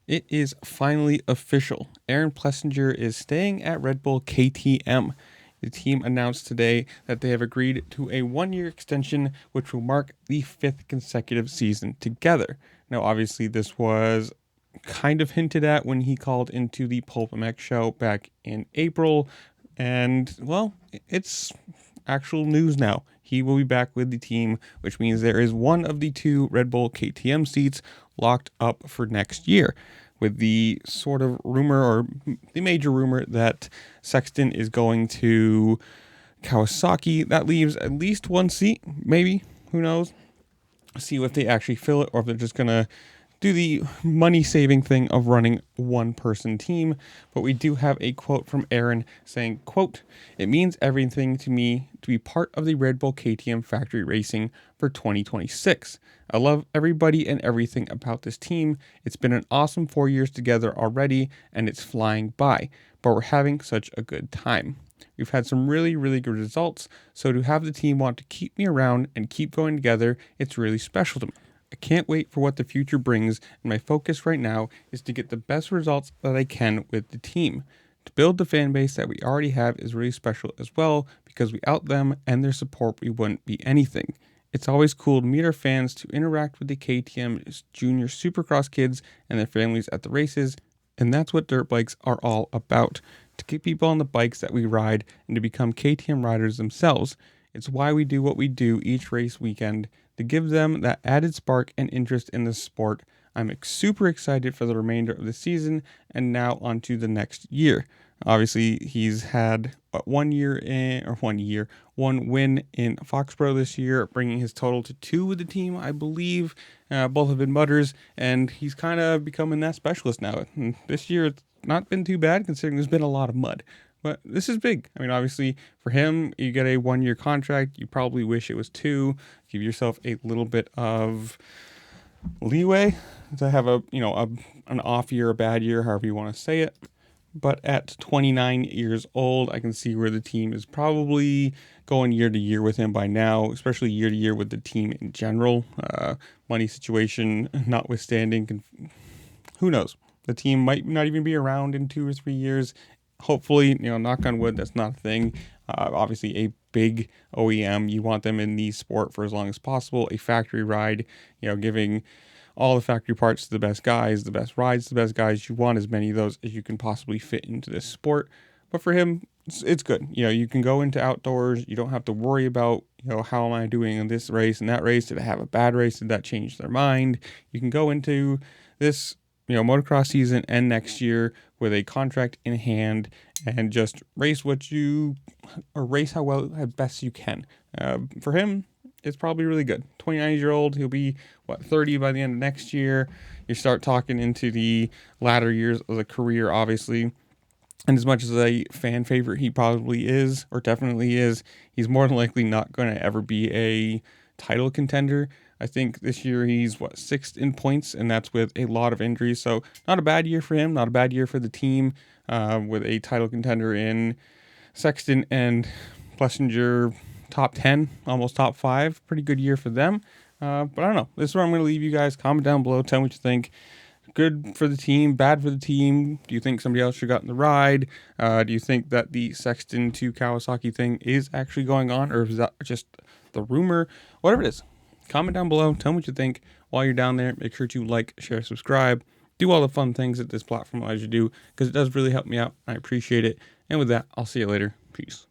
It is finally official. Aaron Plessinger is staying at Red Bull KTM. The team announced today that they have agreed to a 1-year extension, which will mark the 5th consecutive season together. Now, obviously, this was kind of hinted at when he called into the Pulp MX show back in April. And, well, it's actual news now. He will be back with the team, which means there is one of the 2 Red Bull KTM seats locked up for next year, with the sort of rumor, or the major rumor, that Sexton is going to Kawasaki. That leaves at least one seat, maybe, who knows. See if they actually fill it, or if they're just going to do the money-saving thing of running one-person team. But we do have a quote from Aaron saying, quote, "It means everything to me to be part of the Red Bull KTM factory racing for 2026. I love everybody and everything about this team. It's been an awesome 4 years together already, and it's flying by, but we're having such a good time. We've had some really, really good results, so to have the team want to keep me around and keep going together, it's really special to me. I can't wait for what the future brings, and my focus right now is to get the best results that I can with the team. To build the fan base that we already have is really special as well, because without them and their support, we wouldn't be anything. It's always cool to meet our fans, to interact with the KTM Junior Supercross kids and their families at the races, and that's what dirt bikes are all about, to get people on the bikes that we ride and to become KTM riders themselves. It's why we do what we do each race weekend, to give them that added spark and interest in the sport. I'm super excited for the remainder of the season and now on to the next year." Obviously, he's had 1 win in Foxborough this year, bringing his total to 2 with the team, I believe. Both have been mudders, and he's kind of becoming that specialist now. And this year, it's not been too bad considering there's been a lot of mud. But this is big. I mean, obviously, for him, you get a 1-year contract. You probably wish it was 2. Give yourself a little bit of leeway to have an off year, a bad year, however you want to say it. But at 29 years old, I can see where the team is probably going year to year with him by now, especially year to year with the team in general. Money situation notwithstanding, who knows? The team might not even be around in 2 or 3 years. Hopefully, knock on wood, that's not a thing. Obviously, a big OEM, you want them in the sport for as long as possible. A factory ride, giving all the factory parts to the best guys, the best rides to the best guys. You want as many of those as you can possibly fit into this sport. But for him, it's good. You can go into outdoors. You don't have to worry about, how am I doing in this race and that race? Did I have a bad race? Did that change their mind? You can go into this motocross season and next year with a contract in hand and just race how well as best you can. For him, it's probably really good. 29-year-old, he'll be 30 by the end of next year. You start talking into the latter years of the career, obviously. And as much as a fan favorite he probably is, or definitely is, he's more than likely not going to ever be a title contender. I think this year he's 6th in points, and that's with a lot of injuries. So not a bad year for him, not a bad year for the team, with a title contender in Sexton and Plessinger, top 10, almost top 5. Pretty good year for them. But I don't know. This is where I'm going to leave you guys. Comment down below. Tell me what you think. Good for the team, bad for the team. Do you think somebody else should have gotten the ride? Do you think that the Sexton to Kawasaki thing is actually going on, or is that just the rumor? Whatever it is, comment down below. Tell me what you think. While you're down there, make sure to like, share, subscribe. Do all the fun things that this platform allows you to do, because it does really help me out. I appreciate it. And with that, I'll see you later. Peace.